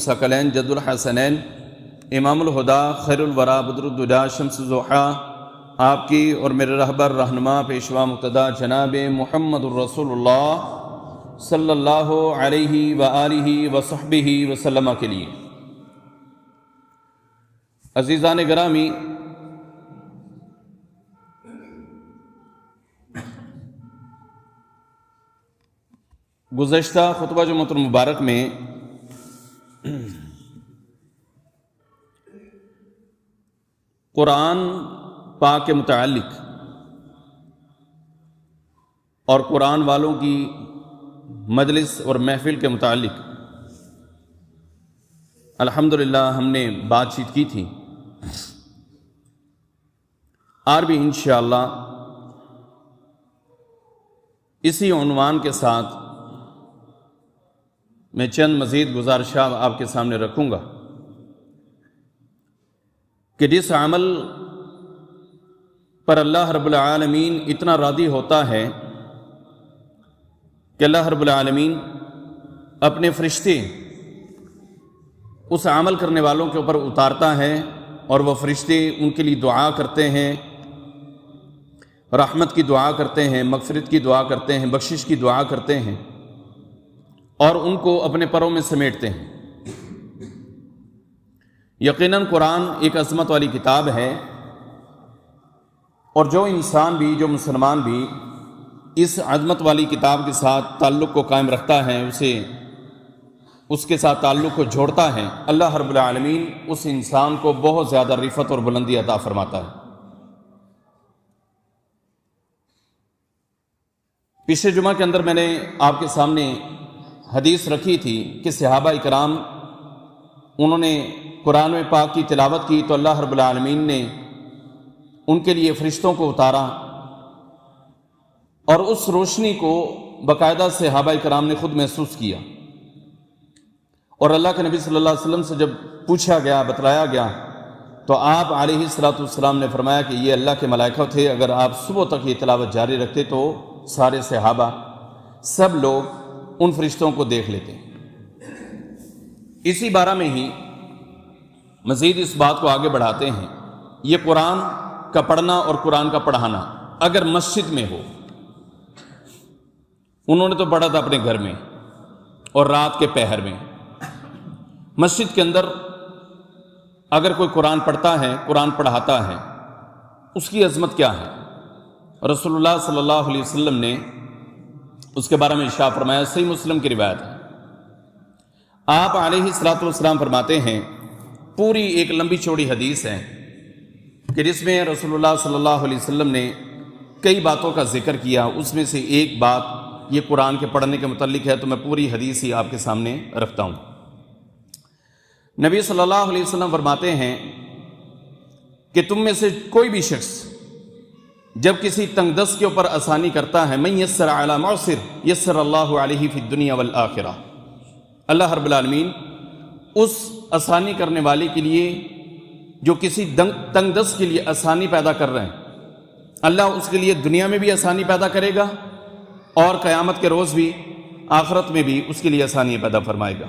ثقلین جد الحسنین امام الہدا خیر الورا بدر الدجا شمس ضحیٰ آپ کی اور میرے رہبر رہنما پیشوا مقتدی جناب محمد الرسول اللہ صلی اللہ علیہ وآلہ وصحبہ وسلم کے لیے۔ عزیزان گرامی، گزشتہ خطبہ جمعۃ المبارک میں قرآن پاک کے متعلق اور قرآن والوں کی مجلس اور محفل کے متعلق الحمدللہ ہم نے بات چیت کی تھی، اور بھی انشاءاللہ اسی عنوان کے ساتھ میں چند مزید گزارشات آپ کے سامنے رکھوں گا کہ جس عمل پر اللہ رب العالمین اتنا راضی ہوتا ہے کہ اللہ رب العالمین اپنے فرشتے اس عمل کرنے والوں کے اوپر اتارتا ہے، اور وہ فرشتے ان کے لیے دعا کرتے ہیں، رحمت کی دعا کرتے ہیں، مغفرت کی دعا کرتے ہیں، بخشش کی دعا کرتے ہیں، اور ان کو اپنے پروں میں سمیٹتے ہیں۔ یقیناً قرآن ایک عظمت والی کتاب ہے، اور جو انسان بھی، جو مسلمان بھی اس عظمت والی کتاب کے ساتھ تعلق کو قائم رکھتا ہے، اس کے ساتھ تعلق کو جوڑتا ہے، اللہ رب العالمین اس انسان کو بہت زیادہ رفعت اور بلندی عطا فرماتا ہے۔ پچھلے جمعہ کے اندر میں نے آپ کے سامنے حدیث رکھی تھی کہ صحابہ اکرام انہوں نے قرآن پاک کی تلاوت کی تو اللہ رب العالمین نے ان کے لیے فرشتوں کو اتارا، اور اس روشنی کو باقاعدہ صحابہ کرام نے خود محسوس کیا، اور اللہ کے نبی صلی اللہ علیہ وسلم سے جب پوچھا گیا، بتلایا گیا، تو آپ علیہ الصلوۃ والسلام نے فرمایا کہ یہ اللہ کے ملائکہ تھے، اگر آپ صبح تک یہ تلاوت جاری رکھتے تو سارے صحابہ سب لوگ ان فرشتوں کو دیکھ لیتے۔ اسی بارہ میں ہی مزید اس بات کو آگے بڑھاتے ہیں، یہ قرآن کا پڑھنا اور قرآن کا پڑھانا اگر مسجد میں ہو، انہوں نے تو پڑھا تھا اپنے گھر میں اور رات کے پہر میں، مسجد کے اندر اگر کوئی قرآن پڑھتا ہے، قرآن پڑھاتا ہے، اس کی عظمت کیا ہے؟ رسول اللہ صلی اللہ علیہ وسلم نے اس کے بارے میں ارشاد فرمایا، صحیح مسلم کی روایت ہے، آپ علیہ الصلوۃ والسلام فرماتے ہیں، پوری ایک لمبی چوڑی حدیث ہے کہ جس میں رسول اللہ صلی اللہ علیہ وسلم نے کئی باتوں کا ذکر کیا، اس میں سے ایک بات یہ قرآن کے پڑھنے کے متعلق ہے، تو میں پوری حدیث ہی آپ کے سامنے رکھتا ہوں۔ نبی صلی اللہ علیہ وسلم فرماتے ہیں کہ تم میں سے کوئی بھی شخص جب کسی تنگ دست کے اوپر آسانی کرتا ہے، من یسر علی معسر یسر اللہ علیہ فی الدنیا والآخرہ، اللہ رب العالمین اس آسانی کرنے والے کے لیے جو کسی تنگ دست کے لیے آسانی پیدا کر رہے ہیں، اللہ اس کے لیے دنیا میں بھی آسانی پیدا کرے گا، اور قیامت کے روز بھی، آخرت میں بھی اس کے لیے آسانی پیدا فرمائے گا۔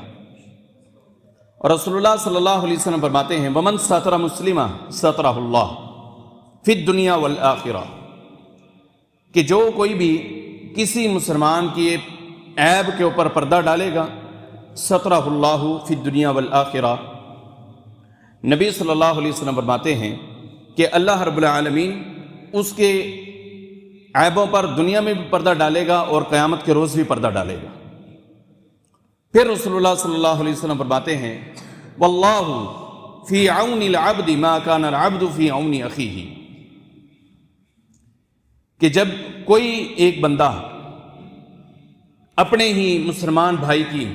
اور رسول اللہ صلی اللہ علیہ وسلم فرماتے ہیں، ومن ستر مسلمہ سترہ اللہ فی الدنیا والآخرہ، کہ جو کوئی بھی کسی مسلمان کی عیب کے اوپر پردہ ڈالے گا، سترہ اللہ فی الدنیا والآخرہ، نبی صلی اللہ علیہ وسلم فرماتے ہیں کہ اللہ رب العالمین اس کے عیبوں پر دنیا میں بھی پردہ ڈالے گا اور قیامت کے روز بھی پردہ ڈالے گا۔ پھر رسول اللہ صلی اللہ علیہ وسلم فرماتے ہیں، واللہ فی عون العبد ما کان العبد فی عون اخیہ، کہ جب کوئی ایک بندہ اپنے ہی مسلمان بھائی کی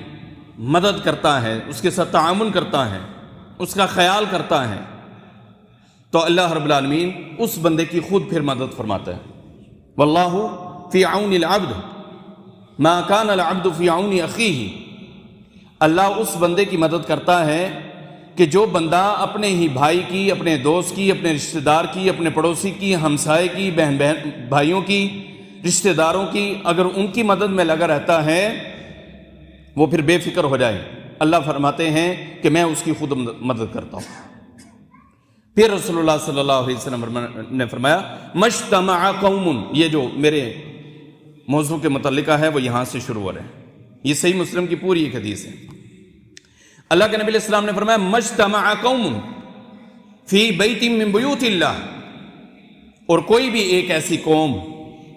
مدد کرتا ہے، اس کے ساتھ تعاون کرتا ہے، اس کا خیال کرتا ہے، تو اللہ رب العالمین اس بندے کی خود پھر مدد فرماتا ہے۔ واللہ فی عون العبد ما کان العبد فی عون اخیہ، اللہ اس بندے کی مدد کرتا ہے کہ جو بندہ اپنے ہی بھائی کی، اپنے دوست کی، اپنے رشتہ دار کی، اپنے پڑوسی کی، ہمسائے کی، بہن بھائیوں کی، رشتہ داروں کی، اگر ان کی مدد میں لگا رہتا ہے، وہ پھر بے فکر ہو جائے اللہ فرماتے ہیں کہ میں اس کی خود مدد کرتا ہوں۔ پھر رسول اللہ صلی اللہ علیہ وسلم نے فرمایا مجتمع قوم، یہ جو میرے موضوع کے متعلقہ ہے وہ یہاں سے شروع ہو رہے ہیں، یہ صحیح مسلم کی پوری ایک حدیث ہے۔ اللہ کے نبی علیہ السلام نے فرمایا مجتمع قوم فی بیت من بیوت اللہ، اور کوئی بھی ایک ایسی قوم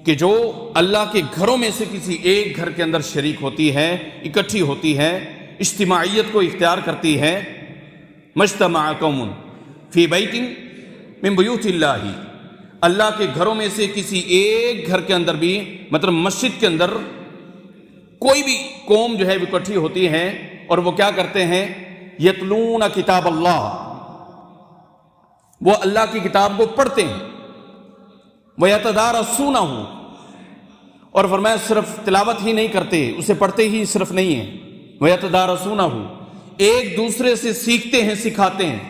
کہ جو اللہ کے گھروں میں سے کسی ایک گھر کے اندر شریک ہوتی ہے، اکٹھی ہوتی ہے، اجتماعیت کو اختیار کرتی ہے، مجتمع قوم فی بیت من بیوت اللہ، اللہ کے گھروں میں سے کسی ایک گھر کے اندر بھی، مطلب مسجد کے اندر کوئی بھی قوم جو ہے وہ اکٹھی ہوتی ہے، اور وہ کیا کرتے ہیں، یتلون کتاب اللہ، وہ اللہ کی کتاب کو پڑھتے ہیں، وَيَتَدَارَسُونَهُ، اور فرمایا صرف تلاوت ہی نہیں کرتے، اسے پڑھتے ہی صرف نہیں ہیں، وَيَتَدَارَسُونَهُ، ایک دوسرے سے سیکھتے ہیں، سکھاتے ہیں،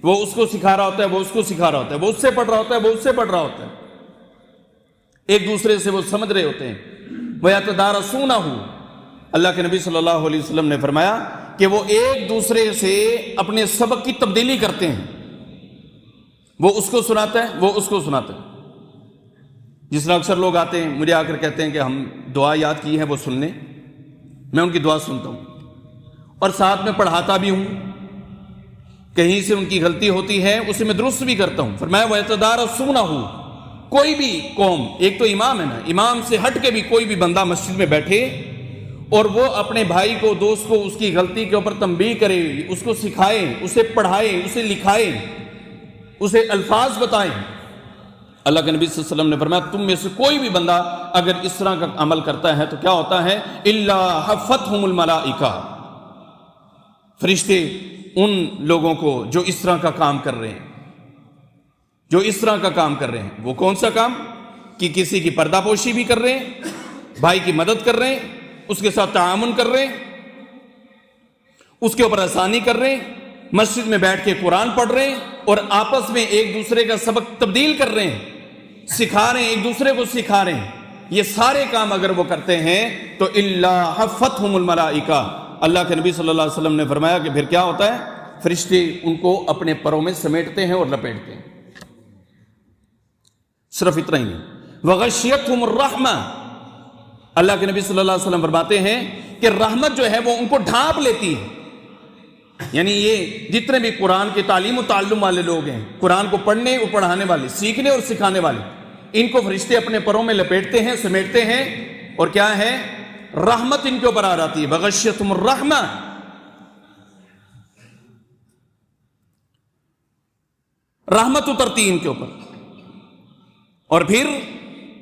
وہ اس کو سکھا رہا ہوتا ہے، وہ اس کو سکھا رہا ہوتا ہے، وہ اس سے پڑھ رہا ہوتا ہے، وہ اس سے پڑھ رہا ہوتا ہے، ایک دوسرے سے وہ سمجھ رہے ہوتے ہیں۔ وَيَتَدَارَسُونَهُ، اللہ کے نبی صلی اللہ علیہ وسلم نے فرمایا کہ وہ ایک دوسرے سے اپنے سبق کی تبدیلی کرتے ہیں، وہ اس کو سناتا ہے، وہ اس کو سناتا ہے۔ جس طرح اکثر لوگ آتے ہیں مجھے آ کر کہتے ہیں کہ ہم دعا یاد کی ہے وہ سن لیں، میں ان کی دعا سنتا ہوں اور ساتھ میں پڑھاتا بھی ہوں، کہیں سے ان کی غلطی ہوتی ہے اسے میں درست بھی کرتا ہوں۔ فرمایا وَيَتَدَارَسُونَهُ، کوئی بھی قوم، ایک تو امام ہے نا، امام سے ہٹ کے بھی کوئی بھی بندہ مسجد میں بیٹھے اور وہ اپنے بھائی کو، دوست کو، اس کی غلطی کے اوپر تنبیہ کرے، اس کو سکھائے، اسے پڑھائے، اسے لکھائے، اسے الفاظ بتائیں۔ اللہ کے نبی صلی اللہ علیہ وسلم نے فرمایا تم میں سے کوئی بھی بندہ اگر اس طرح کا عمل کرتا ہے تو کیا ہوتا ہے، الا حفتہم الملائکہ، فرشتے ان لوگوں کو جو اس طرح کا کام کر رہے ہیں، جو اس طرح کا کام کر رہے ہیں، وہ کون سا کام، کہ کسی کی پردہ پوشی بھی کر رہے ہیں، بھائی کی مدد کر رہے ہیں، اس کے ساتھ تعاون کر رہے ہیں، اس کے اوپر آسانی کر رہے ہیں، مسجد میں بیٹھ کے قرآن پڑھ رہے ہیں اور آپس میں ایک دوسرے کا سبق تبدیل کر رہے ہیں، سکھا رہے ہیں، ایک دوسرے کو سکھا رہے ہیں، یہ سارے کام اگر وہ کرتے ہیں تو الا حفتہم الملائکہ، اللہ کے نبی صلی اللہ علیہ وسلم نے فرمایا کہ پھر کیا ہوتا ہے، فرشتے ان کو اپنے پروں میں سمیٹتے ہیں اور لپیٹتے ہیں۔ صرف اتنا ہی نہیں، وغشیتہم الرحمہ، اللہ کے نبی صلی اللہ علیہ وسلم فرماتے ہیں کہ رحمت جو ہے وہ ان کو ڈھانپ لیتی ہے، یعنی یہ جتنے بھی قرآن کے تعلیم و تعلم والے لوگ ہیں، قرآن کو پڑھنے اور پڑھانے والے، سیکھنے اور سکھانے والے، ان کو فرشتے اپنے پروں میں لپیٹتے ہیں، سمیٹتے ہیں، اور کیا ہے، رحمت ان کے اوپر آ جاتی ہے، بغشیتہم الرحمہ، رحمت اترتی ان کے اوپر۔ اور پھر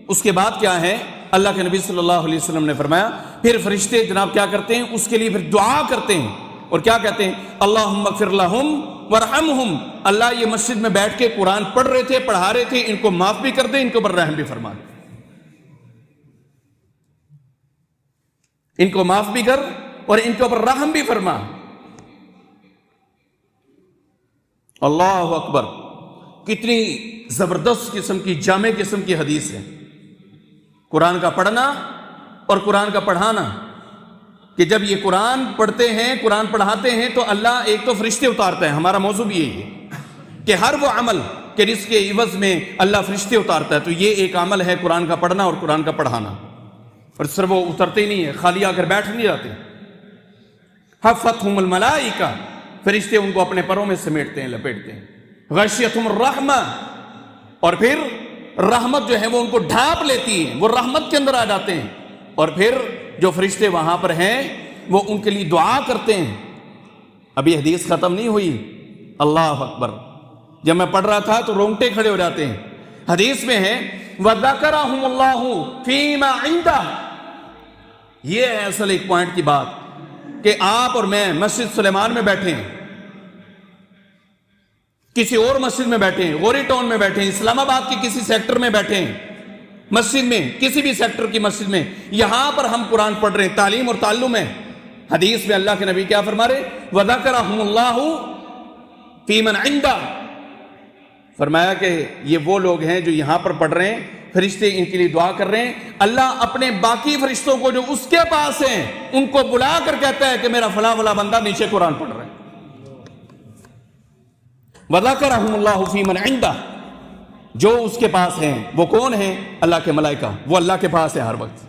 اس کے بعد کیا ہے، اللہ کے نبی صلی اللہ علیہ وسلم نے فرمایا پھر فرشتے جناب کیا کرتے ہیں، اس کے لیے پھر دعا کرتے ہیں، اور کیا کہتے ہیں، اللہم اغفر لہم ورحمہم، اللہ یہ مسجد میں بیٹھ کے قرآن پڑھ رہے تھے، پڑھا رہے تھے، ان کو معاف بھی کر دے، ان کے اوپر رحم بھی فرما دے، ان کو معاف بھی کر اور ان کے اوپر رحم بھی فرما۔ اللہ اکبر، کتنی زبردست قسم کی، جامع قسم کی حدیث ہے، قرآن کا پڑھنا اور قرآن کا پڑھانا، کہ جب یہ قرآن پڑھتے ہیں، قرآن پڑھاتے ہیں تو اللہ ایک تو فرشتے اتارتا ہے، ہمارا موضوع بھی یہی ہے کہ ہر وہ عمل کہ جس کے عوض میں اللہ فرشتے اتارتا ہے، تو یہ ایک عمل ہے قرآن کا پڑھنا اور قرآن کا پڑھانا، اور صرف وہ اترتے ہی نہیں ہے، خالی آ کر بیٹھ نہیں جاتے، حفتہم الملائکہ، فرشتے ان کو اپنے پروں میں سمیٹتے ہیں، لپیٹتے ہیں، غشیتہم الرحمہ، اور پھر رحمت جو ہے وہ ان کو ڈھانپ لیتی ہے، وہ رحمت کے اندر آ جاتے ہیں، اور پھر جو فرشتے وہاں پر ہیں وہ ان کے لیے دعا کرتے ہیں۔ ابھی حدیث ختم نہیں ہوئی، اللہ اکبر، جب میں پڑھ رہا تھا تو رونگٹے کھڑے ہو جاتے ہیں۔ حدیث میں ہے وَذَكَرَهُمُ اللَّهُ فِي مَا عِنْدَهُ، یہ ہے اصل ایک پوائنٹ کی بات، کہ آپ اور میں مسجد سلیمان میں بیٹھے ہیں، کسی اور مسجد میں بیٹھے ہیں، غوری ٹاؤن میں بیٹھے ہیں، اسلام آباد کی کسی سیکٹر میں بیٹھے ہیں، مسجد میں، کسی بھی سیکٹر کی مسجد میں، یہاں پر ہم قرآن پڑھ رہے ہیں، تعلیم اور تعلم ہے۔ حدیث میں اللہ کے نبی کیا فرما رہے، وَذَكَرَهُمُ اللَّهُ فِي مَنْ عِنْدَهُ، فرمایا کہ یہ وہ لوگ ہیں جو یہاں پر پڑھ رہے ہیں، فرشتے ان کے لیے دعا کر رہے ہیں. اللہ اپنے باقی فرشتوں کو جو اس کے پاس ہیں ان کو بلا کر کہتا ہے کہ میرا فلاں فلاں بندہ نیچے قرآن پڑھ رہا ہے. وَذَكَرَهُمُ اللَّهُ فِي مَنْ عِنْدَهُ، جو اس کے پاس ہیں. وہ کون ہیں؟ اللہ کے ملائکہ. وہ اللہ کے پاس ہے ہر وقت.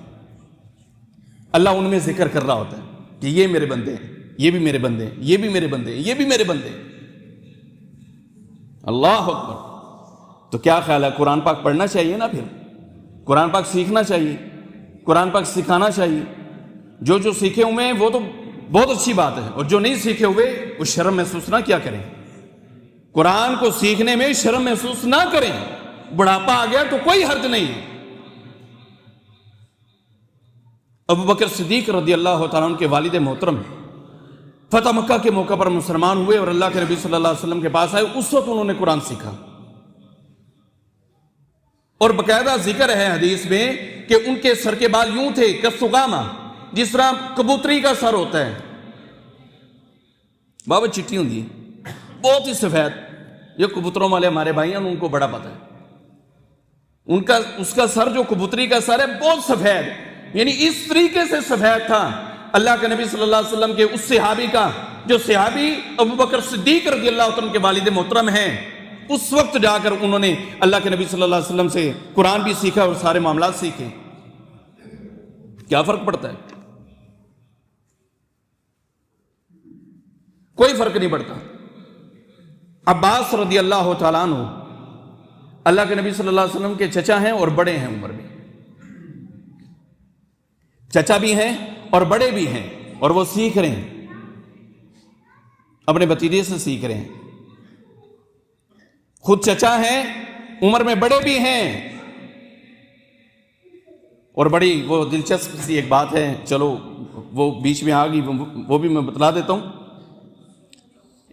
اللہ ان میں ذکر کر رہا ہوتا ہے کہ یہ میرے بندے ہیں، یہ بھی میرے بندے ہیں، یہ بھی میرے بندے ہیں، یہ بھی میرے بندے ہیں. اللہ اکبر. تو کیا خیال ہے، قرآن پاک پڑھنا چاہیے نا، پھر قرآن پاک سیکھنا چاہیے، قرآن پاک سکھانا چاہیے. جو جو سیکھے ہوئے ہیں وہ تو بہت اچھی بات ہے، اور جو نہیں سیکھے ہوئے وہ شرم محسوس نہ کیا کریں. قرآن کو سیکھنے میں شرم محسوس نہ کریں. بڑھاپا آ گیا تو کوئی حرج نہیں ہے. ابو بکر صدیق رضی اللہ تعالیٰ عنہ کے والد محترم فتح مکہ کے موقع پر مسلمان ہوئے اور اللہ کے نبی صلی اللہ علیہ وسلم کے پاس آئے. اس وقت انہوں نے قرآن سیکھا، اور باقاعدہ ذکر ہے حدیث میں کہ ان کے سر کے بال یوں تھے کسوگاما، جس طرح کبوتری کا سر ہوتا ہے. بابا چٹی ہوں دی بہت ہی سفید. یہ کبوتروں والے ہمارے بھائی ہیں، ان کو بڑا پتہ ہے. اس کا سر جو کبوتری کا سر ہے بہت سفید، یعنی اس طریقے سے سفید تھا. اللہ کے نبی صلی اللہ علیہ وسلم کے اس صحابی کا، جو صحابی ابو بکر صدیق رضی اللہ عنہ کے والد محترم ہیں، اس وقت جا کر انہوں نے اللہ کے نبی صلی اللہ علیہ وسلم سے قرآن بھی سیکھا اور سارے معاملات سیکھے. کیا فرق پڑتا ہے؟ کوئی فرق نہیں پڑتا. عباس رضی اللہ تعالیٰ عنہ اللہ کے نبی صلی اللہ علیہ وسلم کے چچا ہیں اور بڑے ہیں عمر میں. چچا بھی ہیں اور بڑے بھی ہیں، اور وہ سیکھ رہے ہیں، اپنے بھتیجے سے سیکھ رہے ہیں. خود چچا ہیں، عمر میں بڑے بھی ہیں. اور بڑی وہ دلچسپ سی ایک بات ہے، چلو وہ بیچ میں آ گئی، وہ بھی میں بتلا دیتا ہوں.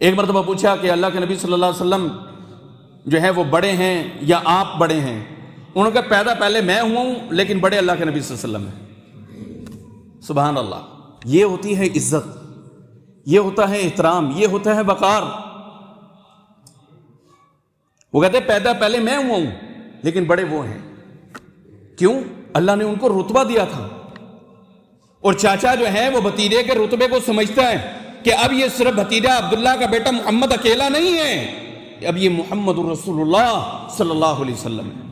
ایک مرتبہ پوچھا کہ اللہ کے نبی صلی اللہ علیہ وسلم جو ہے وہ بڑے ہیں یا آپ بڑے ہیں؟ انہوں نے کہا پیدا پہلے میں ہوں، لیکن بڑے اللہ کے نبی صلی اللہ علیہ وسلم ہیں. سبحان اللہ. یہ ہوتی ہے عزت، یہ ہوتا ہے احترام، یہ ہوتا ہے وقار. وہ کہتے ہیں پیدا پہلے میں ہوا ہوں لیکن بڑے وہ ہیں. کیوں؟ اللہ نے ان کو رتبہ دیا تھا. اور چاچا جو ہے وہ بھتیجے کے رتبے کو سمجھتا ہے کہ اب یہ صرف بھتیجا عبداللہ کا بیٹا محمد اکیلا نہیں ہے، اب یہ محمد رسول اللہ صلی اللہ علیہ وسلم ہے،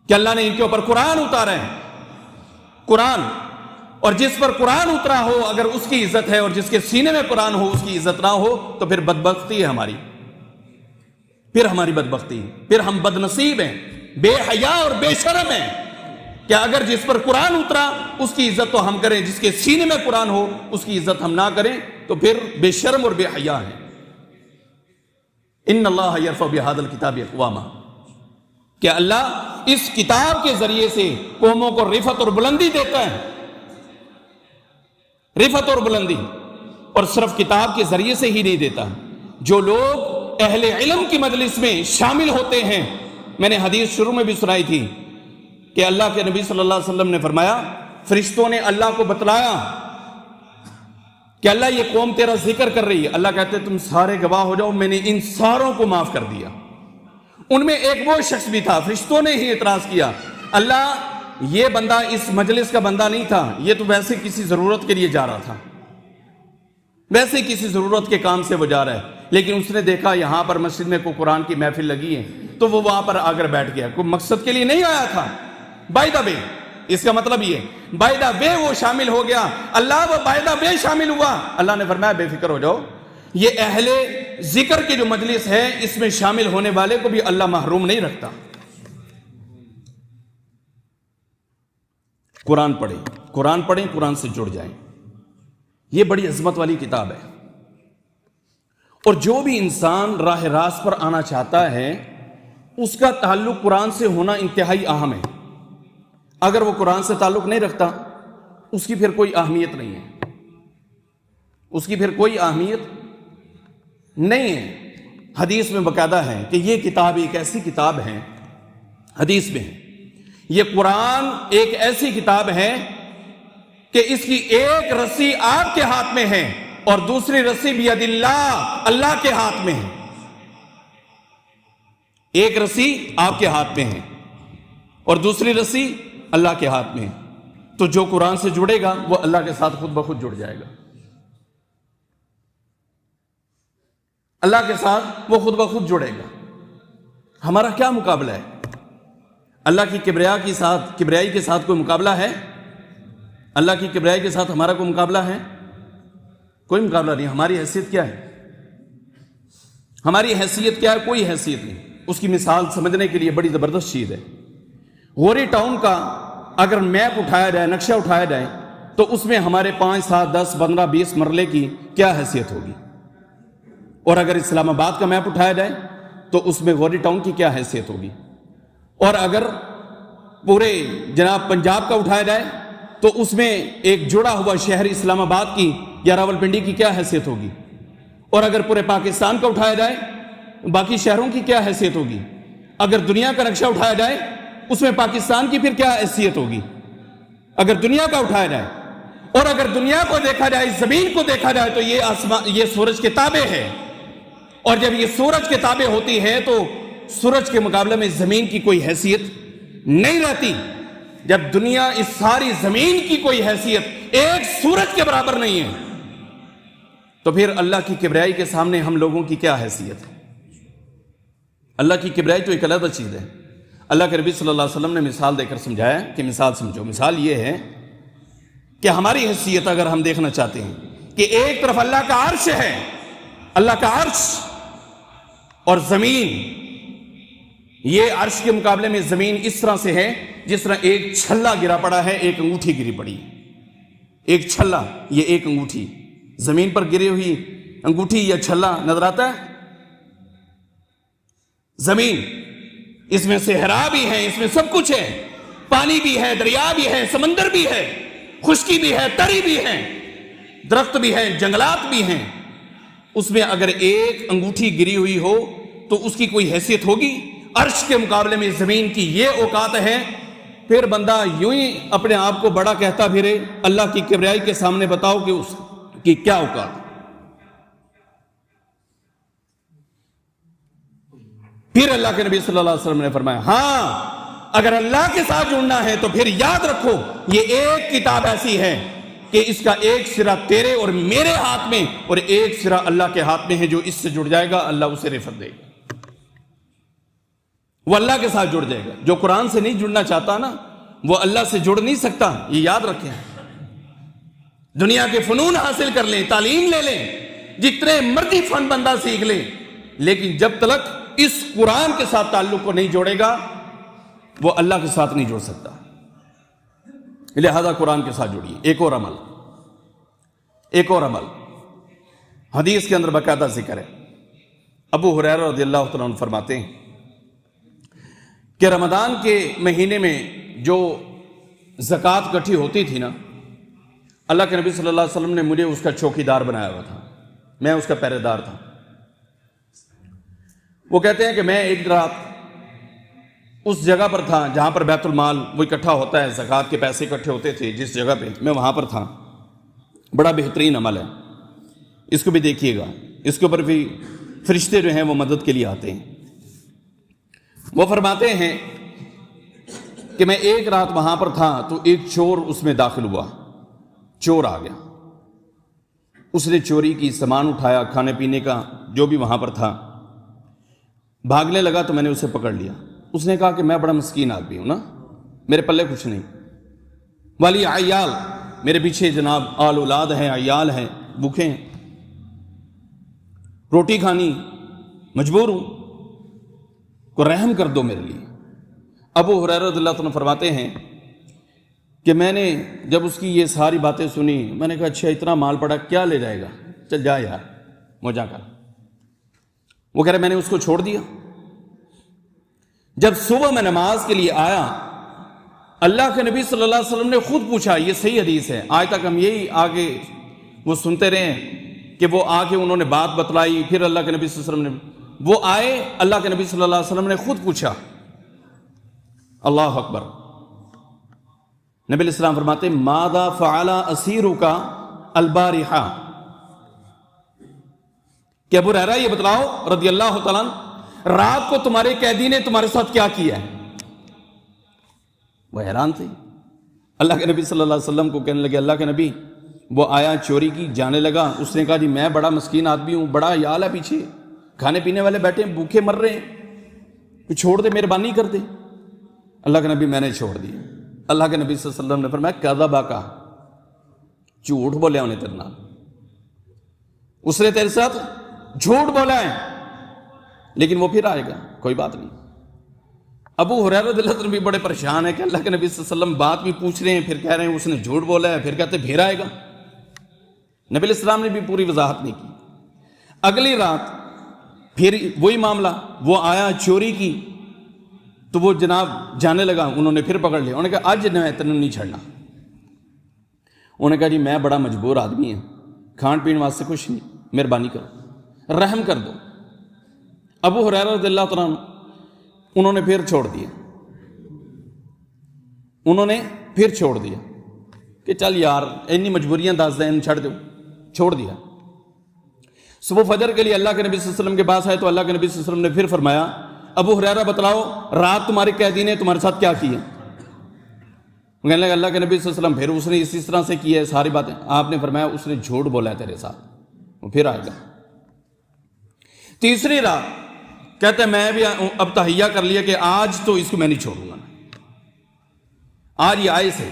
کہ اللہ نے ان کے اوپر قرآن اتارا ہے. قرآن، اور جس پر قرآن اترا ہو اگر اس کی عزت ہے، اور جس کے سینے میں قرآن ہو اس کی عزت نہ ہو تو پھر بدبختی ہے ہماری، پھر ہماری بدبختی ہے، پھر ہم بد نصیب ہیں، بے حیا اور بے شرم ہیں. کہ اگر جس پر قرآن اترا اس کی عزت تو ہم کریں، جس کے سینے میں قرآن ہو اس کی عزت ہم نہ کریں تو پھر بے شرم اور بے حیا ہیں. ان اللہ یرفع بہذا الکتاب اقواما، کہ اللہ اس کتاب کے ذریعے سے قوموں کو رفعت اور بلندی دیتا ہے. رفعت اور بلندی، اور صرف کتاب کے ذریعے سے ہی نہیں دیتا. جو لوگ اہل علم کی مجلس میں شامل ہوتے ہیں، میں نے حدیث شروع میں بھی سنائی تھی کہ اللہ کے نبی صلی اللہ علیہ وسلم نے فرمایا، فرشتوں نے اللہ کو بتلایا کہ اللہ یہ قوم تیرا ذکر کر رہی ہے. اللہ کہتے ہیں تم سارے گواہ ہو جاؤ، میں نے ان ساروں کو معاف کر دیا. ان میں ایک وہ شخص بھی تھا، فرشتوں نے ہی اعتراض کیا، اللہ یہ بندہ اس مجلس کا بندہ نہیں تھا، یہ تو ویسے کسی ضرورت کے لیے جا رہا تھا، ویسے کسی ضرورت کے کام سے وہ جا رہا ہے، لیکن اس نے دیکھا یہاں پر مسجد میں کوئی قرآن کی محفل لگی ہے تو وہ وہاں پر آ کر بیٹھ گیا. کوئی مقصد کے لیے نہیں آیا تھا. بائی دا وے، اس کا مطلب یہ بائی دا وے وہ شامل ہو گیا. اللہ وہ بائی دا وے شامل ہوا. اللہ نے فرمایا بے فکر ہو جاؤ، یہ اہل ذکر کی جو مجلس ہے اس میں شامل ہونے والے کو بھی اللہ محروم نہیں رکھتا. قرآن پڑھیں، قرآن پڑھیں، قرآن سے جڑ جائیں. یہ بڑی عظمت والی کتاب ہے. اور جو بھی انسان راہ راست پر آنا چاہتا ہے اس کا تعلق قرآن سے ہونا انتہائی اہم ہے. اگر وہ قرآن سے تعلق نہیں رکھتا اس کی پھر کوئی اہمیت نہیں ہے، اس کی پھر کوئی اہمیت نہیں ہے. حدیث میں باقاعدہ ہے کہ یہ کتاب ایک ایسی کتاب ہے، حدیث میں ہے یہ قرآن ایک ایسی کتاب ہے کہ اس کی ایک رسی آپ کے ہاتھ میں ہے اور دوسری رسی بید اللہ، اللہ کے ہاتھ میں ہے. ایک رسی آپ کے ہاتھ میں ہے اور دوسری رسی اللہ کے ہاتھ میں. تو جو قرآن سے جڑے گا وہ اللہ کے ساتھ خود بخود جڑ جائے گا. اللہ کے ساتھ وہ خود بخود جڑے گا. ہمارا کیا مقابلہ ہے؟ اللہ کی کبریائی کے ساتھ کوئی مقابلہ ہے؟ اللہ کی کبریائی کے ساتھ ہمارا کوئی مقابلہ ہے؟ کوئی مقابلہ نہیں. ہماری حیثیت کیا ہے؟ ہماری حیثیت کیا ہے؟ کوئی حیثیت نہیں. اس کی مثال سمجھنے کے لیے بڑی زبردست چیز ہے. غوری ٹاؤن کا اگر میپ اٹھایا جائے، نقشہ اٹھایا جائے، تو اس میں ہمارے 5 7 10 15 20 مرلے کی کیا حیثیت ہوگی؟ اور اگر اسلام آباد کا میپ اٹھایا جائے تو اس میں غوری ٹاؤن کی کیا حیثیت ہوگی؟ اور اگر پورے جناب پنجاب کا اٹھایا جائے تو اس میں ایک جڑا ہوا شہر اسلام آباد کی یا راولپنڈی کی کیا حیثیت ہوگی؟ اور اگر پورے پاکستان کا اٹھایا جائے باقی شہروں کی کیا حیثیت ہوگی؟ اگر دنیا کا نقشہ اٹھایا جائے اس میں پاکستان کی پھر کیا حیثیت ہوگی؟ اگر دنیا کا اٹھایا جائے. اور اگر دنیا کو دیکھا جائے، زمین کو دیکھا جائے، تو یہ سورج کے تابع ہے. اور جب یہ سورج کے تابع ہوتی ہے تو سورج کے مقابلے میں زمین کی کوئی حیثیت نہیں رہتی. جب دنیا اس ساری زمین کی کوئی حیثیت ایک سورج کے برابر نہیں ہے تو پھر اللہ کی کبریائی کے سامنے ہم لوگوں کی کیا حیثیت ہے؟ اللہ کی کبریائی تو ایک علیحدہ چیز ہے. اللہ کے نبی صلی اللہ علیہ وسلم نے مثال دے کر سمجھایا کہ مثال سمجھو. مثال یہ ہے کہ ہماری حیثیت اگر ہم دیکھنا چاہتے ہیں کہ ایک طرف اللہ کا عرش ہے، اللہ کا عرش، اور زمین، یہ عرش کے مقابلے میں زمین اس طرح سے ہے جس طرح ایک چھلا گرا پڑا ہے، ایک انگوٹھی گری پڑی. ایک چھلا، یہ ایک انگوٹھی، زمین پر گری ہوئی انگوٹھی یا چھلا نظر آتا ہے؟ زمین، اس میں صحرا بھی ہے، اس میں سب کچھ ہے، پانی بھی ہے، دریا بھی ہے، سمندر بھی ہے، خشکی بھی ہے، تری بھی ہے، درخت بھی ہے، جنگلات بھی ہیں. اس میں اگر ایک انگوٹھی گری ہوئی ہو تو اس کی کوئی حیثیت ہوگی؟ عرش کے مقابلے میں زمین کی یہ اوقات ہے. پھر بندہ یوں ہی اپنے آپ کو بڑا کہتا پھرے، اللہ کی کبریائی کے سامنے بتاؤ کہ اس کی کیا اوقات. پھر اللہ کے نبی صلی اللہ علیہ وسلم نے فرمایا، ہاں اگر اللہ کے ساتھ جڑنا ہے تو پھر یاد رکھو یہ ایک کتاب ایسی ہے کہ اس کا ایک سرا تیرے اور میرے ہاتھ میں اور ایک سرا اللہ کے ہاتھ میں ہے. جو اس سے جڑ جائے گا اللہ اسے رفعت دے گا، وہ اللہ کے ساتھ جڑ جائے گا. جو قرآن سے نہیں جڑنا چاہتا نا وہ اللہ سے جڑ نہیں سکتا. یہ یاد رکھیں. دنیا کے فنون حاصل کر لیں، تعلیم لے لیں، جتنے مرضی فن بندہ سیکھ لیں، لیکن جب تک اس قرآن کے ساتھ تعلق کو نہیں جوڑے گا وہ اللہ کے ساتھ نہیں جوڑ سکتا. لہذا قرآن کے ساتھ جڑیے. ایک اور عمل حدیث کے اندر باقاعدہ ذکر ہے. ابو ہریرہ رضی اللہ تعالیٰ عنہ فرماتے ہیں کہ رمضان کے مہینے میں جو زکوٰۃ اکٹھی ہوتی تھی نا، اللہ کے نبی صلی اللہ علیہ وسلم نے مجھے اس کا چوکیدار بنایا ہوا تھا، میں اس کا پہرے دار تھا. وہ کہتے ہیں کہ میں ایک رات اس جگہ پر تھا جہاں پر بیت المال وہ اکٹھا ہوتا ہے، زکوٰۃ کے پیسے اکٹھے ہوتے تھے، جس جگہ پہ میں وہاں پر تھا. بڑا بہترین عمل ہے، اس کو بھی دیکھیے گا. اس کے اوپر بھی فرشتے جو ہیں وہ مدد کے لیے آتے ہیں. وہ فرماتے ہیں کہ میں ایک رات وہاں پر تھا تو ایک چور اس میں داخل ہوا. چور آ گیا، اس نے چوری کی، سامان اٹھایا، کھانے پینے کا جو بھی وہاں پر تھا. بھاگنے لگا تو میں نے اسے پکڑ لیا. اس نے کہا کہ میں بڑا مسکین آدمی ہوں نا، میرے پلے کچھ نہیں، والی عیال، میرے پیچھے جناب آل اولاد ہیں، عیال ہیں، بھوکے ہیں، روٹی کھانی مجبور ہوں، کو رحم کر دو میرے لیے. ابو ہریرہ رضی اللہ عنہ فرماتے ہیں کہ میں نے جب اس کی یہ ساری باتیں سنی میں نے کہا اچھا اتنا مال پڑا کیا لے جائے گا، چل جا یار موجہ کر. وہ کہہ رہے میں نے اس کو چھوڑ دیا. جب صبح میں نماز کے لیے آیا اللہ کے نبی صلی اللہ علیہ وسلم نے خود پوچھا، یہ صحیح حدیث ہے، آج تک ہم یہی آگے وہ سنتے رہے کہ وہ آ کے انہوں نے بات بتلائی، پھر اللہ کے نبی صلی اللہ علیہ وسلم نے وہ آئے، اللہ کے نبی صلی اللہ علیہ وسلم نے خود پوچھا. اللہ اکبر. نبی علیہ السلام فرماتے ہیں ماذا فعل اسیرک البارحہ، کہ ابو ہریرہ یہ بتلاؤ رضی اللہ تعالیٰ عنہ، رات کو تمہارے قیدی نے تمہارے ساتھ کیا کیا ہے. وہ حیران تھے. اللہ کے نبی صلی اللہ علیہ وسلم کو کہنے لگے اللہ کے نبی وہ آیا چوری کی جانے لگا. اس نے کہا جی میں بڑا مسکین آدمی ہوں, بڑا عیال ہے پیچھے, کھانے پینے والے بیٹھے ہیں, بھوکے مر رہے ہیں, تو چھوڑ دے, مہربانی کر دے. اللہ کے نبی میں نے چھوڑ دیا. اللہ کے نبی صلی اللہ علیہ وسلم نے فرمایا کذبا کا, جھوٹ بولے انہیں تیرے نال, اس نے تیرے ساتھ جھوٹ بولا ہے, لیکن وہ پھر آئے گا, کوئی بات نہیں. ابو ہریرہ رضی اللہ عنہ بھی بڑے پریشان ہیں کہ اللہ کے نبی صلی اللہ علیہ وسلم بات بھی پوچھ رہے ہیں, پھر کہہ رہے ہیں اس نے جھوٹ بولا ہے, پھر کہتے ہیں پھر آئے گا. نبی علیہ السلام نے بھی پوری وضاحت نہیں کی. اگلی رات پھر وہی معاملہ, وہ آیا چوری کی, تو وہ جناب جانے لگا, انہوں نے پھر پکڑ لیا. انہوں نے کہا آج میں تینوں نہیں چھڑنا. انہوں نے کہا جی میں بڑا مجبور آدمی ہوں, کھان پین واسطے کچھ نہیں, مہربانی کرو, رحم کر دو. ابو ہریرہ رضی اللہ تعالیٰ عنہ انہوں نے پھر چھوڑ دیا, انہوں نے پھر چھوڑ دیا کہ چل یار اتنی مجبوریاں دس دیں, چھڑ دو, چھوڑ دیا. صبح فجر کے لیے اللہ کے نبی صلی اللہ علیہ وسلم کے پاس آئے تو اللہ کے نبی صلی اللہ علیہ وسلم نے پھر فرمایا ابو ہریرہ بتلاؤ رات تمہارے قیدی نے تمہارے ساتھ کیا کی ہے. کہنے لگا اللہ کے نبی صلی اللہ علیہ وسلم پھر اس نے اسی طرح سے کی ہے ساری باتیں. آپ نے فرمایا اس نے جھوٹ بولا ہے تیرے ساتھ, وہ پھر آئے گا. تیسری رات کہتے ہیں میں بھی اب تہیہ کر لیا کہ آج تو اس کو میں نہیں چھوڑوں گا, آج یہ آئے سے.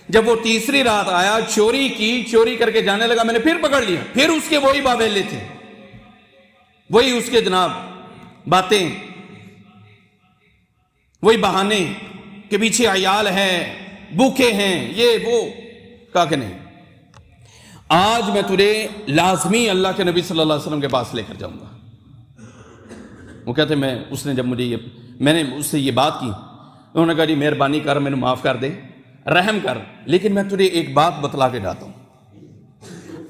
جب وہ تیسری رات آیا, چوری کی, چوری کر کے جانے لگا, میں نے پھر پکڑ لیا. پھر اس کے وہی باویلے تھے, وہی اس کے جناب باتیں, وہی بہانے کہ پیچھے عیال ہے, بھوکے ہیں, یہ وہ. کہا کہ نہیں, آج میں تجھے لازمی اللہ کے نبی صلی اللہ علیہ وسلم کے پاس لے کر جاؤں گا. وہ کہتے میں اس نے جب مجھے میں نے اس سے یہ بات کی, انہوں نے کہا جی مہربانی کر, میں نے معاف کر دے, رحم کر, لیکن میں تجھے ایک بات بتلا کے جاتا ہوں,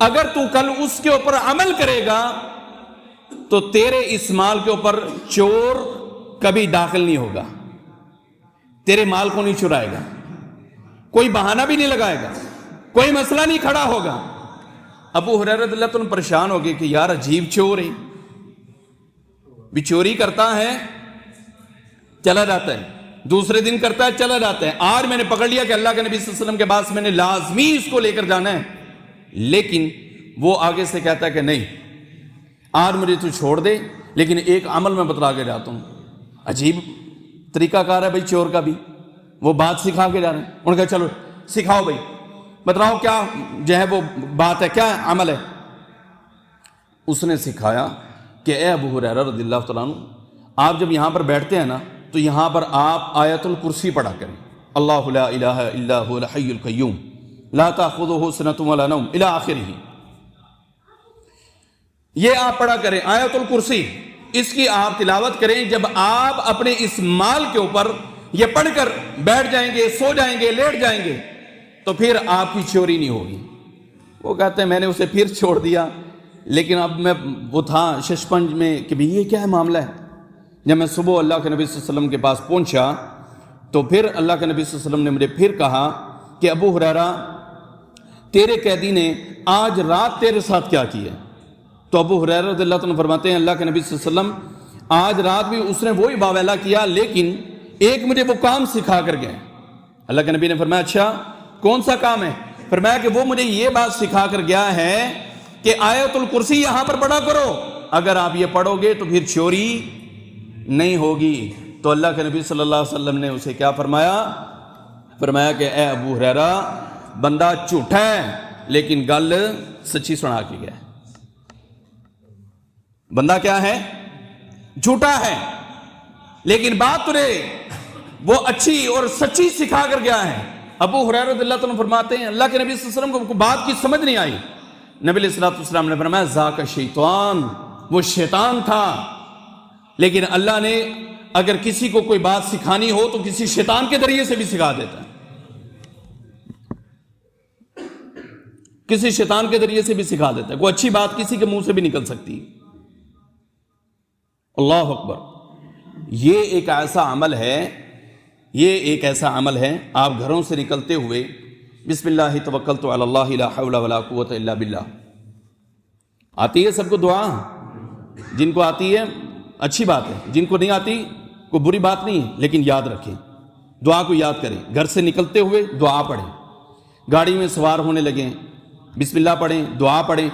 اگر تو کل اس کے اوپر عمل کرے گا تو تیرے اس مال کے اوپر چور کبھی داخل نہیں ہوگا, تیرے مال کو نہیں چرائے گا, کوئی بہانہ بھی نہیں لگائے گا, کوئی مسئلہ نہیں کھڑا ہوگا. ابو ہریرہ رضی اللہ عنہ پریشان ہو گئے کہ یار عجیب چور ہے, بھی چوری کرتا ہے چلا جاتا ہے, دوسرے دن کرتا ہے چلا جاتا ہے. آج میں نے پکڑ لیا کہ اللہ کے نبی صلی اللہ علیہ وسلم کے پاس میں نے لازمی اس کو لے کر جانا ہے, لیکن وہ آگے سے کہتا ہے کہ نہیں آج مجھے تو چھوڑ دے, لیکن ایک عمل میں بتلا کے جاتا ہوں. عجیب طریقہ کار ہے بھائی چور کا بھی, وہ بات سکھا کے جا رہے ہیں. انہوں نے کہا چلو سکھاؤ بھائی, بتلاؤ کیا جو ہے وہ بات ہے, کیا عمل ہے. اس نے سکھایا کہ اے ابو ہریرہ رضی اللہ تعالیٰ عنہ, آپ جب یہاں پر بیٹھتے ہیں نا تو یہاں پر آپ آیت الکرسی پڑھا کریں, اللہ لا الہ الا هو الحی القیوم لا تأخذہ سنۃ ولا نوم الی آخرہ. یہ آپ پڑھا کریں آیت الکرسی, اس کی آپ تلاوت کریں. جب آپ اپنے اس مال کے اوپر یہ پڑھ کر بیٹھ جائیں گے, سو جائیں گے, لیٹ جائیں گے, تو پھر آپ کی چوری نہیں ہوگی. وہ کہتے ہیں میں نے اسے پھر چھوڑ دیا, لیکن اب میں وہ تھا ششپنج میں کہ بھی یہ کیا ہے معاملہ ہے. جب میں صبح اللہ کے نبی صلی اللہ علیہ وسلم کے پاس پہنچا تو پھر اللہ کے نبی صلی اللہ علیہ وسلم نے مجھے پھر کہا کہ ابو ہریرہ تیرے قیدی نے آج رات تیرے ساتھ کیا کیا. تو ابو ہریرہ رضی اللہ عنہ فرماتے ہیں اللہ کے نبی صلی اللہ علیہ وسلم آج رات بھی اس نے وہی باویلا کیا, لیکن ایک مجھے وہ کام سکھا کر گئے. اللہ کے نبی نے فرمایا اچھا کون سا کام ہے. فرمایا کہ وہ مجھے یہ بات سکھا کر گیا ہے کہ آیت الکرسی یہاں پر پڑھا کرو, اگر آپ یہ پڑھو گے تو پھر چوری نہیں ہوگی. تو اللہ کے نبی صلی اللہ علیہ وسلم نے اسے کیا فرمایا, فرمایا کہ اے ابو ہریرہ بندہ جھوٹا ہے لیکن گل سچی سنا کے گیا. بندہ کیا ہے, جھوٹا ہے, لیکن بات تجھے وہ اچھی اور سچی سکھا کر گیا ہے. ابو ہریرہ رضی اللہ عنہ فرماتے ہیں اللہ کے نبی صلی اللہ علیہ وسلم کو بات کی سمجھ نہیں آئی. نبی علیہ الصلوۃ والسلام نے فرمایا ذاک شیطان, وہ شیطان تھا. لیکن اللہ نے اگر کسی کو کوئی بات سکھانی ہو تو کسی شیطان کے ذریعے سے بھی سکھا دیتا ہے, کسی شیطان کے ذریعے سے بھی سکھا دیتا ہے. کوئی اچھی بات کسی کے منہ سے بھی نکل سکتی. اللہ اکبر. یہ ایک ایسا عمل ہے, یہ ایک ایسا عمل ہے آپ گھروں سے نکلتے ہوئے بسم اللہ توکلت علی اللہ لا حول ولا قوت الا باللہ. آتی ہے سب کو دعا, جن کو آتی ہے اچھی بات ہے, جن کو نہیں آتی کوئی بری بات نہیں ہے, لیکن یاد رکھیں دعا کو یاد کریں، گھر سے نکلتے ہوئے دعا پڑھیں، گاڑی میں سوار ہونے لگیں بسم اللہ پڑھیں، دعا پڑھیں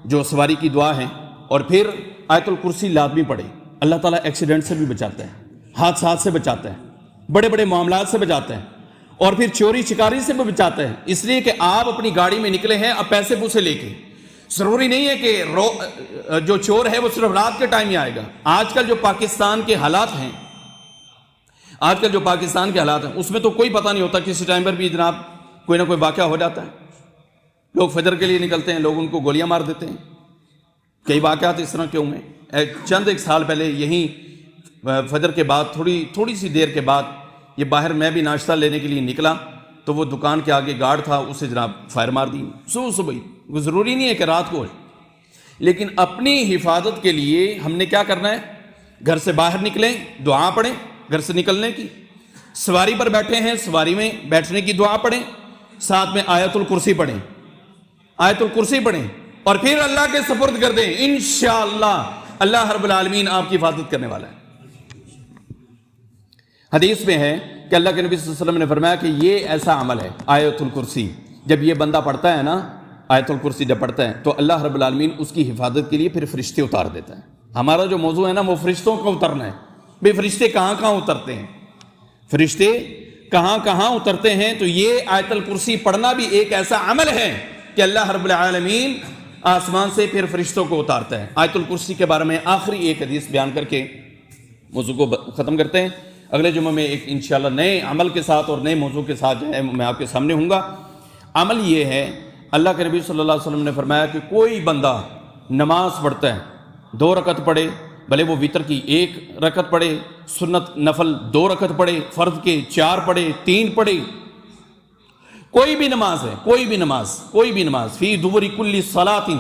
جو سواری کی دعا ہے، اور پھر آیت الکرسی لازمی پڑھیں۔ اللہ تعالیٰ ایکسیڈنٹ سے بھی بچاتا ہے، حادثات سے بچاتا ہے، بڑے بڑے معاملات سے بچاتا ہے، اور پھر چوری چکاری سے بھی بچاتا ہے، اس لیے کہ آپ اپنی گاڑی میں نکلے ہیں اب پیسے پوسے لے کے۔ ضروری نہیں ہے کہ جو چور ہے وہ صرف رات کے ٹائم ہی آئے گا۔ آج کل جو پاکستان کے حالات ہیں اس میں تو کوئی پتہ نہیں ہوتا، کسی ٹائم پر بھی جناب کوئی نہ کوئی واقعہ ہو جاتا ہے۔ لوگ فجر کے لیے نکلتے ہیں، لوگ ان کو گولیاں مار دیتے ہیں، کئی واقعات اس طرح کے ہوئے ہیں۔ ایک سال پہلے یہیں فجر کے بعد تھوڑی سی دیر کے بعد یہ باہر میں بھی ناشتہ لینے کے لیے نکلا تو وہ دکان کے آگے گارڈ تھا، اسے جناب فائر مار دی صبح ہی۔ وہ ضروری نہیں ہے کہ رات کو ہے، لیکن اپنی حفاظت کے لیے ہم نے کیا کرنا ہے؟ گھر سے باہر نکلیں دعا پڑھیں، گھر سے نکلنے کی، سواری پر بیٹھے ہیں سواری میں بیٹھنے کی دعا پڑھیں، ساتھ میں آیت الکرسی پڑھیں اور پھر اللہ کے سپرد کر دیں۔ انشاءاللہ اللہ رب العالمین آپ کی حفاظت کرنے والا ہے۔ حدیث میں ہے کہ اللہ کے نبی صلی اللہ علیہ وسلم نے فرمایا کہ یہ ایسا عمل ہے آیت الکرسی، جب یہ بندہ پڑھتا ہے نا آیت الکرسی جب پڑھتا ہے تو اللہ رب العالمین اس کی حفاظت کے لیے پھر فرشتے اتار دیتا ہے۔ ہمارا جو موضوع ہے نا وہ فرشتوں کا اترنا ہے۔ بھئی فرشتے کہاں کہاں اترتے ہیں؟ فرشتے کہاں کہاں اترتے ہیں؟ تو یہ آیت الکرسی پڑھنا بھی ایک ایسا عمل ہے کہ اللہ رب العالمین آسمان سے پھر فرشتوں کو اتارتا ہے۔ آیت الکرسی کے بارے میں آخری ایک حدیث بیان کر کے موضوع کو ختم کرتے ہیں۔ اگلے جمعہ میں ایک انشاءاللہ نئے عمل کے ساتھ اور نئے موضوع کے ساتھ جو ہے میں آپ کے سامنے ہوں گا۔ عمل یہ ہے، اللہ کے نبی صلی اللہ علیہ وسلم نے فرمایا کہ کوئی بندہ نماز پڑھتا ہے، 2 رکعت پڑھے، بھلے وہ وتر کی 1 رکعت پڑھے، سنت نفل 2 رکعت پڑھے، فرض کے 4 پڑھے، 3 پڑھے، کوئی بھی نماز فی دبر کل صلاۃ،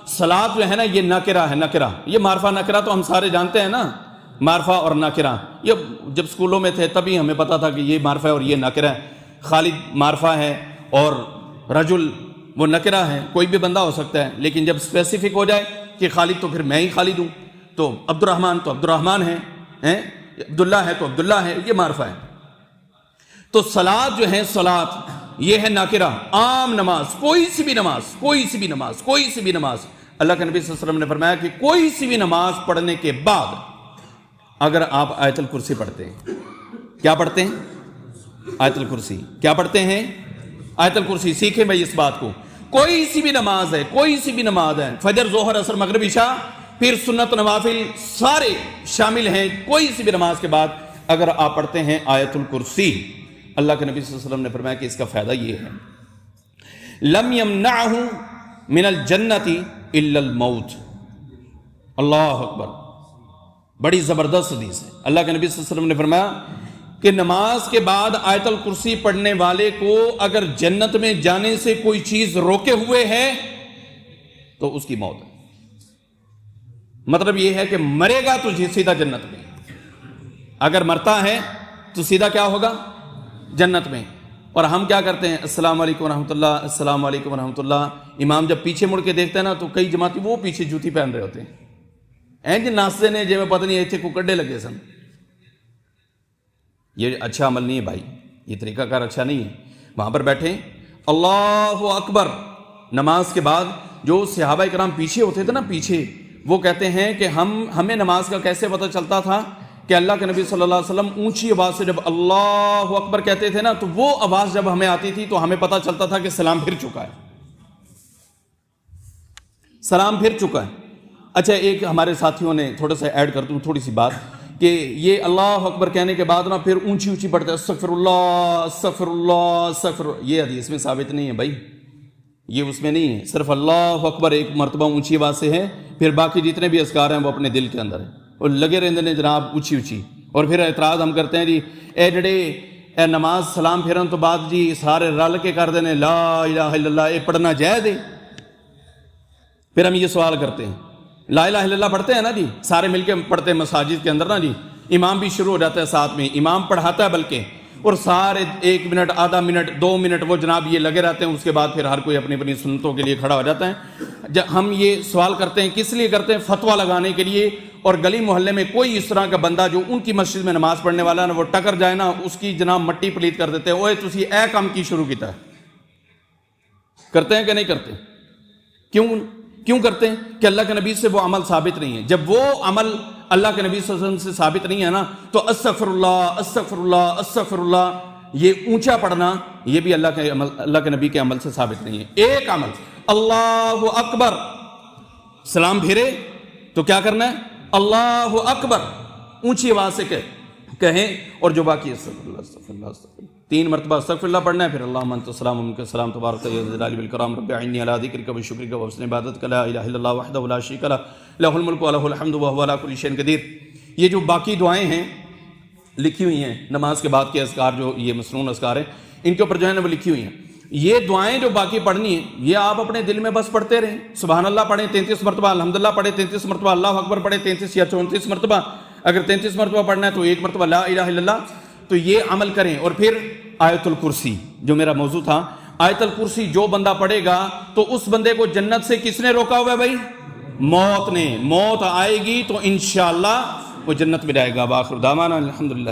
صلاۃ جو ہے نا یہ نکرہ ہے، یہ معرفہ نکرہ تو ہم سارے جانتے ہیں نا، معرفہ اور نکرہ، یہ جب اسکولوں میں تھے تبھی ہمیں پتا تھا کہ یہ معرفہ ہے اور یہ نکرہ ہے۔ خالد معرفہ ہے اور رجل وہ نکرہ ہے، کوئی بھی بندہ ہو سکتا ہے، لیکن جب اسپیسیفک ہو جائے کہ خالد تو پھر میں ہی خالد ہوں، تو عبد الرحمن تو عبد الرحمن ہے، عبداللہ ہے تو عبداللہ ہے، یہ معرفہ ہے۔ تو صلاۃ جو ہے صلاۃ یہ ہے ناکرہ، عام نماز، کوئی سی بھی نماز۔ اللہ کے نبی صلی اللہ علیہ وسلم نے فرمایا کہ کوئی سی بھی نماز پڑھنے کے بعد اگر آپ آیت الکرسی پڑھتے ہیں، کیا پڑھتے ہیں؟ آیت الکرسی کیا پڑھتے ہیں؟ آیت الکرسی۔ سیکھیں بھائی اس بات کو، کوئی سی بھی نماز ہے، فجر ظہر عصر مغرب عشاء پھر سنت نوافل سارے شامل ہیں، کوئی سی بھی نماز کے بعد اگر آپ پڑھتے ہیں آیت الکرسی، اللہ کے نبی صلی اللہ علیہ وسلم نے فرمایا کہ اس کا فائدہ یہ ہے، لم یمنعہ من الجنت الا الموت۔ اللہ اکبر، بڑی زبردست حدیث ہے۔ اللہ کے نبی صلی اللہ علیہ وسلم نے فرمایا کہ نماز کے بعد آیت الکرسی پڑھنے والے کو اگر جنت میں جانے سے کوئی چیز روکے ہوئے ہے تو اس کی موت ہے۔ مطلب یہ ہے کہ مرے گا تو سیدھا جنت میں، اگر مرتا ہے تو سیدھا کیا ہوگا؟ جنت میں۔ اور ہم کیا کرتے ہیں؟ السلام علیکم ورحمۃ اللہ، السلام علیکم ورحمۃ اللہ۔ امام جب پیچھے مڑ کے دیکھتے ہیں نا تو کئی جماعتی وہ پیچھے جوتی پہن رہے ہوتے ہیں، جی ناستے نے جی میں پتہ نہیں ایتھے کو کڈے لگے سن۔ یہ اچھا عمل نہیں ہے بھائی، یہ طریقہ کار اچھا نہیں ہے۔ وہاں پر بیٹھیں اللہ اکبر، نماز کے بعد جو صحابہ کرام پیچھے ہوتے تھے نا، پیچھے، وہ کہتے ہیں کہ ہمیں نماز کا کیسے پتہ چلتا تھا کہ اللہ کے نبی صلی اللہ علیہ وسلم اونچی آواز سے جب اللہ اکبر کہتے تھے نا تو وہ آواز جب ہمیں آتی تھی تو ہمیں پتہ چلتا تھا کہ سلام پھر چکا ہے۔ اچھا، ایک ہمارے ساتھیوں نے تھوڑا سا ایڈ کر دوں تھوڑی سی بات، کہ یہ اللہ اکبر کہنے کے بعد نا پھر اونچی پڑھتے ہیں استغفر اللہ استغفر اللہ استغفر، یہ حدیث میں ثابت نہیں ہے بھائی، یہ اس میں نہیں ہے، صرف اللہ اکبر ایک مرتبہ اونچی آواز سے ہے، پھر باقی جتنے بھی اذکار ہیں وہ اپنے دل کے اندر ہیں، اور لگے رہتے ہیں جناب اونچی۔ اور پھر اعتراض ہم کرتے ہیں جی اے نماز سلام پھیرن تو بعد جی سارے رل کے کر دینے لا الہ الا اللہ، یہ پڑھنا جائز ہے؟ پھر ہم یہ سوال کرتے ہیں، لا الہ الا اللہ پڑھتے ہیں نا جی، سارے مل کے پڑھتے ہیں مساجد کے اندر نا جی، امام بھی شروع ہو جاتا ہے ساتھ میں، امام پڑھاتا ہے بلکہ، اور سارے 1 منٹ آدھا منٹ 2 منٹ وہ جناب یہ لگے رہتے ہیں، اس کے بعد پھر ہر کوئی اپنی اپنی سنتوں کے لیے کھڑا ہو جاتا ہے۔ ہم یہ سوال کرتے ہیں کس لیے کرتے ہیں؟ فتویٰ لگانے کے لیے اور گلی محلے میں کوئی اس طرح کا بندہ جو ان کی مسجد میں نماز پڑھنے والا نا وہ ٹکر جائے نا، اس کی جناب مٹی پلیت کر دیتے ہیں، اوے تسی اے کام کی شروع کیتا ہے۔ کرتے ہیں کہ نہیں کرتے؟ کیوں کرتے ہیں؟ کہ اللہ کے نبی سے وہ عمل ثابت نہیں ہے۔ جب وہ عمل اللہ کے نبی صلی اللہ علیہ وسلم سے ثابت نہیں ہے نا، تو استغفر اللہ استغفر اللہ استغفر اللہ یہ اونچا پڑھنا یہ بھی اللہ کے نبی کے عمل سے ثابت نہیں ہے۔ ایک عمل اللہ اکبر، سلام پھیرے تو کیا کرنا ہے؟ اللہ اکبر اونچی آواز سے کہیں، اور جو باقی استغفر اللہ استغفر اللہ استغفر اللہ 3 مرتبہ استغفر اللہ پڑھنا ہے، پھر اللہم انت السلام ومنک السلام تبارک یا ذا الجلال والکرام رب اعنی علی ذکرک وشکرک وحسن عبادتک لا الہ الا اللہ وحدہ لا شریک لہ لہ الملک ولہ الحمد وہو علی کل شیء قدیر۔ یہ جو باقی دعائیں ہیں لکھی ہوئی ہیں نماز کے بعد کے اذکار، جو یہ مسنون اذکار ہیں، ان کے اوپر جو ہے نا وہ لکھی ہوئی ہیں۔ یہ دعائیں جو باقی پڑھنی ہیں یہ آپ اپنے دل میں بس پڑھتے رہیں۔ سبحان اللہ پڑھیں 33 مرتبہ، الحمدللہ پڑھیں 33 مرتبہ، اللہ اکبر پڑھیں 33 یا 34 مرتبہ، اگر 33 مرتبہ پڑھنا ہے تو 1 مرتبہ لا الہ الا اللہ۔ تو یہ عمل کریں، اور پھر آیت الکرسی جو میرا موضوع تھا، آیت الکرسی جو بندہ پڑھے گا تو اس بندے کو جنت سے کس نے روکا ہوا ہے بھائی؟ موت نے۔ موت آئے گی تو انشاءاللہ وہ جنت میں جائے گا۔ بآخر دعوانا الحمدللہ۔